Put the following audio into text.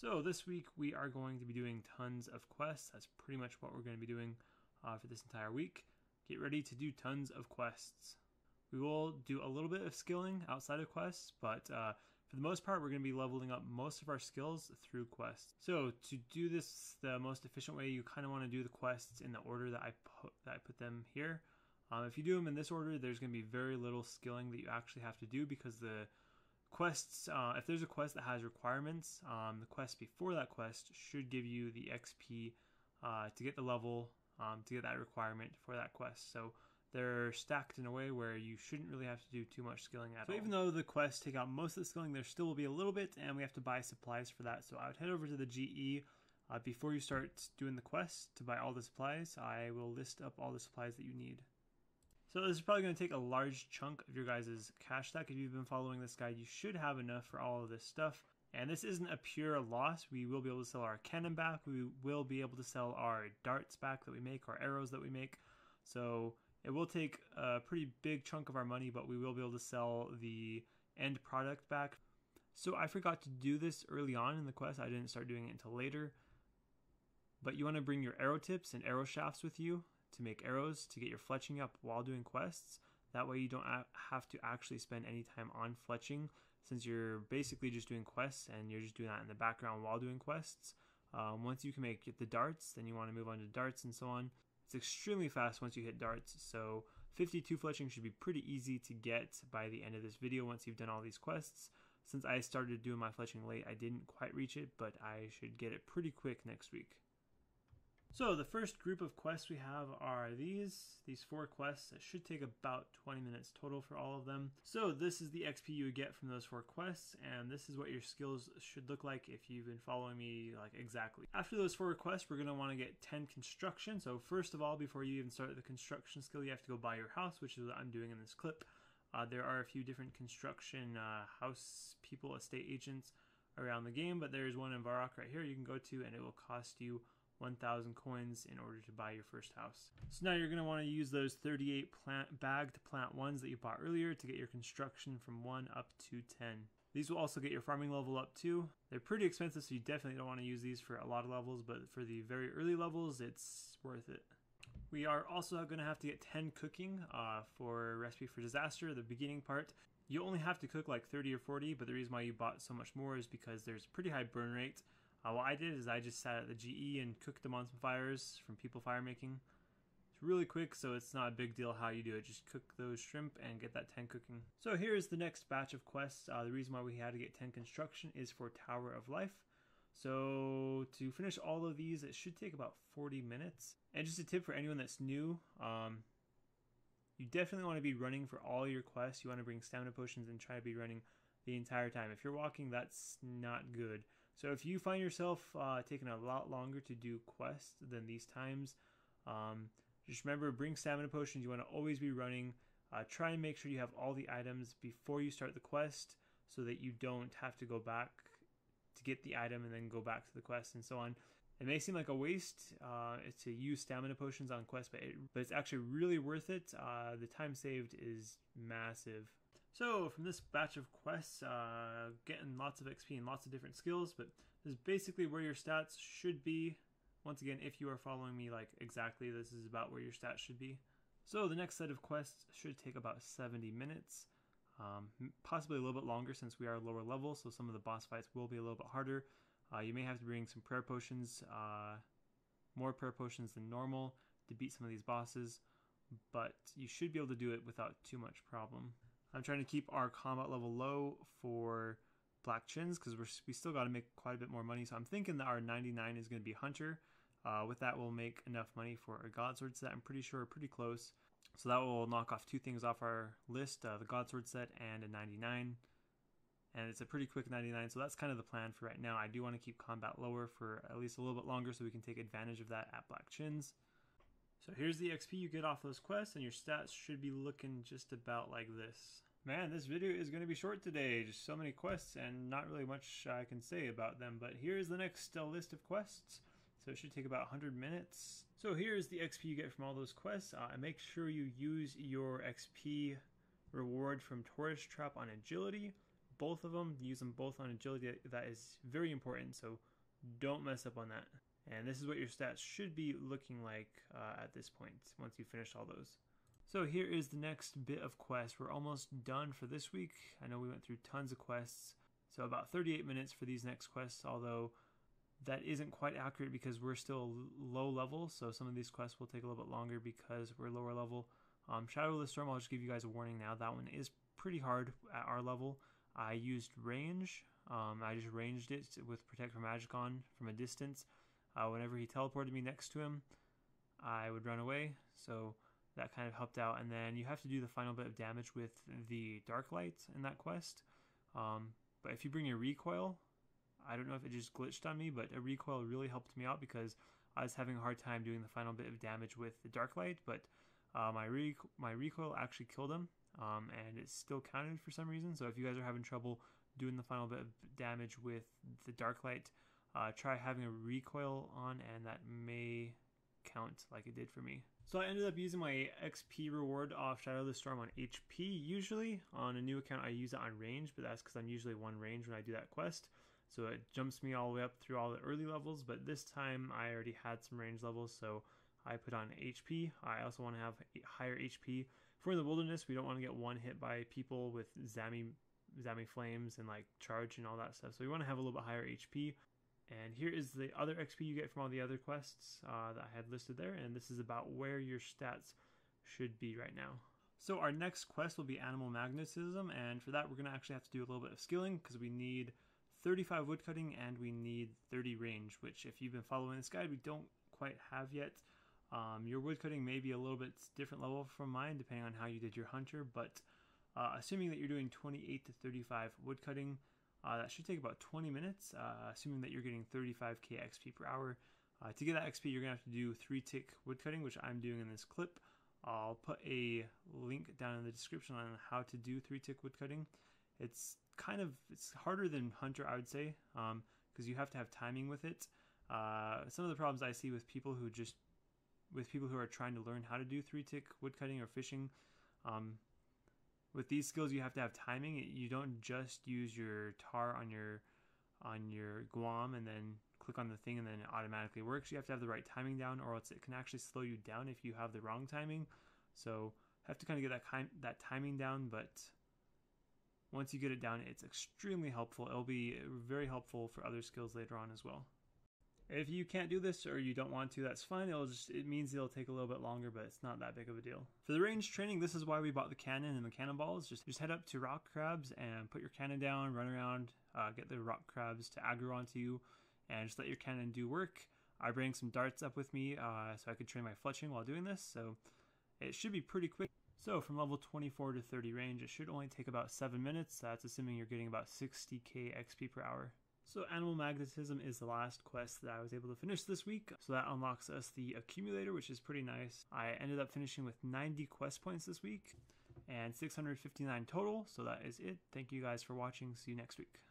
So this week we are going to be doing tons of quests. That's pretty much what we're going to be doing for this entire week. Get ready to do tons of quests. We will do a little bit of skilling outside of quests, but for the most part we're going to be leveling up most of our skills through quests. So to do this the most efficient way, you kind of want to do the quests in the order that I put them here. If you do them in this order, there's going to be very little skilling that you actually have to do, because the quests, if there's a quest that has requirements, the quest before that quest should give you the XP to get the level, to get that requirement for that quest. So they're stacked in a way where you shouldn't really have to do too much skilling at all. So even though the quests take out most of the skilling, there still will be a little bit, and we have to buy supplies for that. So I would head over to the GE before you start doing the quest to buy all the supplies. I will list up all the supplies that you need. So this is probably going to take a large chunk of your guys' cash stack. If you've been following this guide, you should have enough for all of this stuff. And this isn't a pure loss. We will be able to sell our cannon back. We will be able to sell our darts back that we make, our arrows that we make. So it will take a pretty big chunk of our money, but we will be able to sell the end product back. So I forgot to do this early on in the quest. I didn't start doing it until later. But you want to bring your arrow tips and arrow shafts with you to make arrows to get your fletching up while doing quests. That way you don't have to actually spend any time on fletching, since you're basically just doing quests and you're just doing that in the background while doing quests. Once you can make the darts, then you want to move on to darts and so on. It's extremely fast once you hit darts, so 52 fletching should be pretty easy to get by the end of this video once you've done all these quests. Since I started doing my fletching late, I didn't quite reach it, but I should get it pretty quick next week. So the first group of quests we have are these 4 quests. It should take about 20 minutes total for all of them. So this is the XP you would get from those 4 quests, and this is what your skills should look like if you've been following me like exactly. After those 4 quests, we're going to want to get 10 construction. So first of all, before you even start the construction skill, you have to go buy your house, which is what I'm doing in this clip. There are a few different construction house people, estate agents around the game, but there's one in Varrock right here you can go to, and it will cost you 1,000 coins in order to buy your first house. So now you're going to want to use those 38 bagged plant ones that you bought earlier to get your construction from 1 up to 10. These will also get your farming level up too. They're pretty expensive, so you definitely don't want to use these for a lot of levels, but for the very early levels, it's worth it. We are also going to have to get 10 cooking for Recipe for Disaster, the beginning part. You only have to cook like 30 or 40, but the reason why you bought so much more is because there's a pretty high burn rate. What I did is I just sat at the GE and cooked them on some fires from People Fire Making. It's really quick, so it's not a big deal how you do it. Just cook those shrimp and get that 10 cooking. So here's the next batch of quests. The reason why we had to get 10 construction is for Tower of Life. So to finish all of these, it should take about 40 minutes. And just a tip for anyone that's new, you definitely want to be running for all your quests. You want to bring stamina potions and try to be running the entire time. If you're walking, that's not good. So if you find yourself taking a lot longer to do quests than these times, just remember, bring stamina potions. You want to always be running. Try and make sure you have all the items before you start the quest, so that you don't have to go back to get the item and then go back to the quest and so on. It may seem like a waste to use stamina potions on quests, but it's actually really worth it. The time saved is massive. So from this batch of quests, getting lots of XP and lots of different skills, but this is basically where your stats should be. Once again, if you are following me like exactly, this is about where your stats should be. So the next set of quests should take about 70 minutes, possibly a little bit longer since we are lower level, so some of the boss fights will be a little bit harder. You may have to bring some prayer potions, more prayer potions than normal to beat some of these bosses, but you should be able to do it without too much problem. I'm trying to keep our combat level low for Black Chins because we still got to make quite a bit more money. So I'm thinking that our 99 is going to be Hunter. With that, we'll make enough money for a Godsword set. I'm pretty sure we're pretty close. So that will knock off 2 things off our list, the Godsword set and a 99. And it's a pretty quick 99, so that's kind of the plan for right now. I do want to keep combat lower for at least a little bit longer so we can take advantage of that at Black Chins. So here's the XP you get off those quests, and your stats should be looking just about like this. Man, this video is going to be short today. Just so many quests and not really much I can say about them. But here's the next list of quests. So it should take about 100 minutes. So here's the XP you get from all those quests. And make sure you use your XP reward from Tourist Trap on Agility. both of them, use them both on agility. That is very important, so don't mess up on that. And this is what your stats should be looking like at this point once you finish all those. So here is the next bit of quest. We're almost done for this week. I know we went through tons of quests, so about 38 minutes for these next quests, although that isn't quite accurate because we're still low level, so some of these quests will take a little bit longer because we're lower level. Shadow of the Storm, I'll just give you guys a warning now. That one is pretty hard at our level. I used range. I just ranged it with Protect from Magic on from a distance. Whenever he teleported me next to him, I would run away, so that kind of helped out. And then you have to do the final bit of damage with the Dark Light in that quest. But if you bring your recoil, I don't know if it just glitched on me, but a recoil really helped me out because I was having a hard time doing the final bit of damage with the Dark Light, but my recoil actually killed him, and it still counted for some reason. So if you guys are having trouble doing the final bit of damage with the Dark Light, try having a recoil on, and that may count like it did for me. So I ended up using my XP reward off Shadow of the Storm on HP. Usually on a new account I use it on range, but that's because I'm usually one range when I do that quest. So it jumps me all the way up through all the early levels, but this time I already had some range levels, so I put on HP. I also want to have higher HP. For the wilderness, we don't want to get one hit by people with Zammy flames and like charge and all that stuff. So we want to have a little bit higher HP. And here is the other XP you get from all the other quests that I had listed there. And this is about where your stats should be right now. So our next quest will be Animal Magnetism. And for that, we're going to actually have to do a little bit of skilling because we need 35 woodcutting and we need 30 range, which if you've been following this guide, we don't quite have yet. Your woodcutting may be a little bit different level from mine depending on how you did your hunter, but assuming that you're doing 28 to 35 woodcutting, that should take about 20 minutes, assuming that you're getting 35k XP per hour. To get that XP, you're going to have to do 3-tick woodcutting, which I'm doing in this clip. I'll put a link down in the description on how to do 3-tick woodcutting. It's harder than hunter, I would say, because you have to have timing with it. Some of the problems I see with people who are trying to learn how to do 3-tick woodcutting or fishing, with these skills you have to have timing. You don't just use your tar on your guam and then click on the thing and then it automatically works. You have to have the right timing down, or else it can actually slow you down if you have the wrong timing. So have to kind of get that timing down, but once you get it down, it's extremely helpful. It'll be very helpful for other skills later on as well. If you can't do this or you don't want to, that's fine. It means it'll take a little bit longer, but it's not that big of a deal. For the range training, this is why we bought the cannon and the cannonballs. Just head up to rock crabs and put your cannon down, run around, get the rock crabs to aggro onto you, and just let your cannon do work. I bring some darts up with me so I could train my fletching while doing this, so it should be pretty quick. So from level 24 to 30 range, it should only take about 7 minutes. That's assuming you're getting about 60k XP per hour. So Animal Magnetism is the last quest that I was able to finish this week. So that unlocks us the accumulator, which is pretty nice. I ended up finishing with 90 quest points this week and 659 total. So that is it. Thank you guys for watching. See you next week.